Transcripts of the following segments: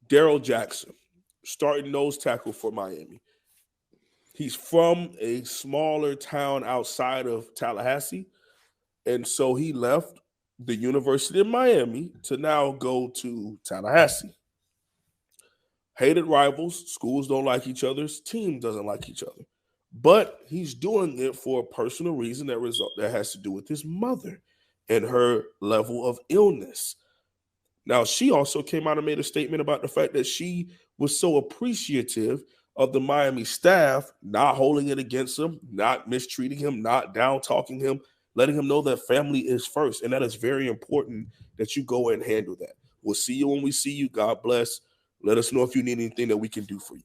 Darrell Jackson, starting nose tackle for Miami. He's from a smaller town outside of Tallahassee. And so he left the University of Miami to now go to Tallahassee. Hated rivals. Schools don't like each other's. Team doesn't like each other. But he's doing it for a personal reason that has to do with his mother and her level of illness. Now, she also came out and made a statement about the fact that she was so appreciative of the Miami staff not holding it against him, not mistreating him, not down-talking him, letting him know that family is first. And that is very important that you go and handle that. We'll see you when we see you. God bless. Let us know if you need anything that we can do for you.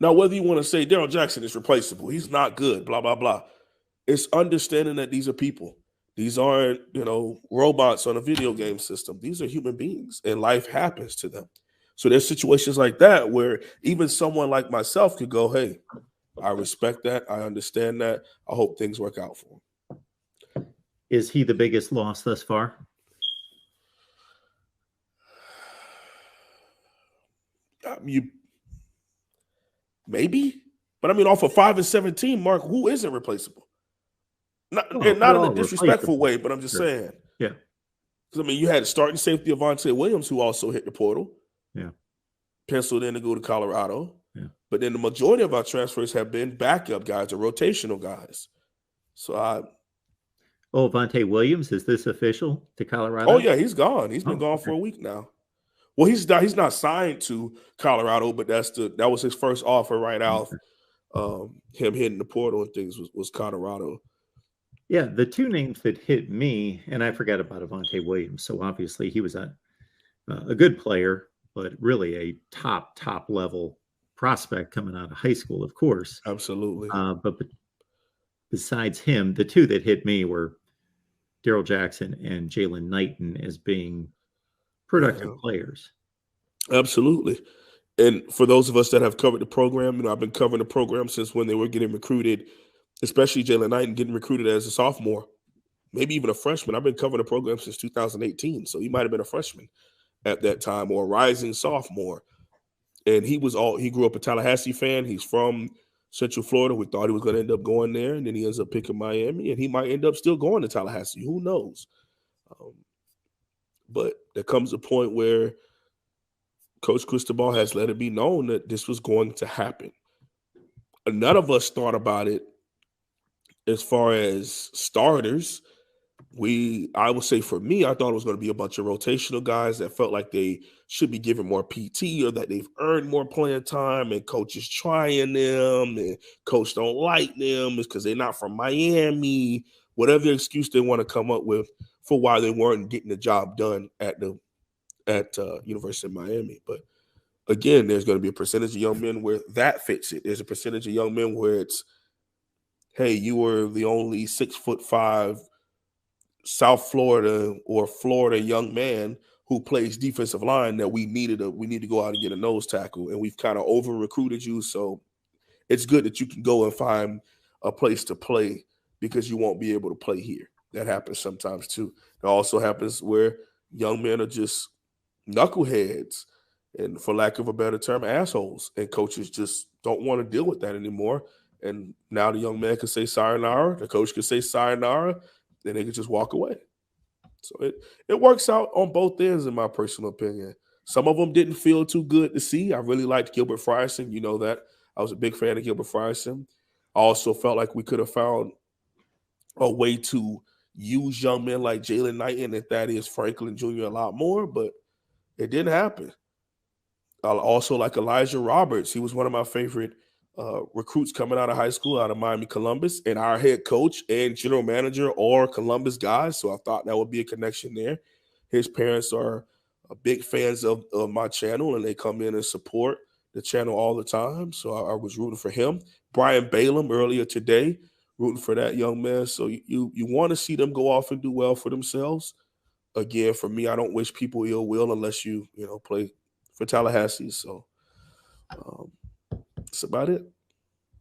Now, whether you want to say Darrell Jackson is replaceable, he's not good, blah, blah, blah. It's understanding that these are people. These aren't, robots on a video game system. These are human beings, and life happens to them. So there's situations like that where even someone like myself could go, hey, I respect that. I understand that. I hope things work out for him. Is he the biggest loss thus far? Maybe. But off of 5-17, Mark, who isn't replaceable? Not in a disrespectful way, but I'm just saying. Yeah. Because, you had starting safety Avante Williams, who also hit the portal. Yeah. Penciled in to go to Colorado. Yeah. But then the majority of our transfers have been backup guys or rotational guys. So Avante Williams, is this official to Colorado? Oh, yeah, he's gone. He's been gone for a week now. Well, he's not signed to Colorado, but that was his first offer right out. Him hitting the portal and things was Colorado. Yeah, the two names that hit me, and I forgot about Avante Williams. So obviously he was a good player, but really a top level prospect coming out of high school, of course. Absolutely. But besides him, the two that hit me were Darrell Jackson and Jalen Knighton as being productive players. Absolutely. And for those of us that have covered the program, I've been covering the program since when they were getting recruited, especially Jalen Knighton getting recruited as a sophomore, maybe even a freshman. I've been covering the program since 2018. So he might have been a freshman at that time or a rising sophomore. And he grew up a Tallahassee fan. He's from Central Florida. We thought he was going to end up going there. And then he ends up picking Miami. And he might end up still going to Tallahassee. Who knows? But there comes a point where Coach Cristobal has let it be known that this was going to happen. None of us thought about it as far as starters. I would say for me, I thought it was going to be a bunch of rotational guys that felt like they should be given more PT or that they've earned more playing time and coach is trying them and coach don't like them because they're not from Miami, whatever excuse they want to come up with for why they weren't getting the job done at University of Miami. But again, there's going to be a percentage of young men where that fits it. There's a percentage of young men where it's, hey, you were the only 6'5" South Florida or Florida young man who plays defensive line that we need to go out and get a nose tackle, and we've kind of over recruited you. So it's good that you can go and find a place to play because you won't be able to play here. That happens sometimes too. It also happens where young men are just knuckleheads and, for lack of a better term, assholes, and coaches just don't want to deal with that anymore. And now the young man can say sayonara, the coach can say sayonara, then they can just walk away. So it works out on both ends, in my personal opinion. Some of them didn't feel too good to see. I really liked Gilbert Frierson. You know that. I was a big fan of Gilbert Frierson. I also felt like we could have found a way to use young men like Jalen Knighton and Thaddeus Franklin Jr. a lot more, but it didn't happen. I also like Elijah Roberts. He was one of my favorite recruits coming out of high school, out of Miami Columbus, and our head coach and general manager are Columbus guys, so I thought that would be a connection there. His parents are big fans of my channel, and they come in and support the channel all the time, so I was rooting for him. Brian Balaam earlier today, rooting for that young man. So you want to see them go off and do well for themselves. Again, for me, I don't wish people ill will unless you play for Tallahassee. So that's about it.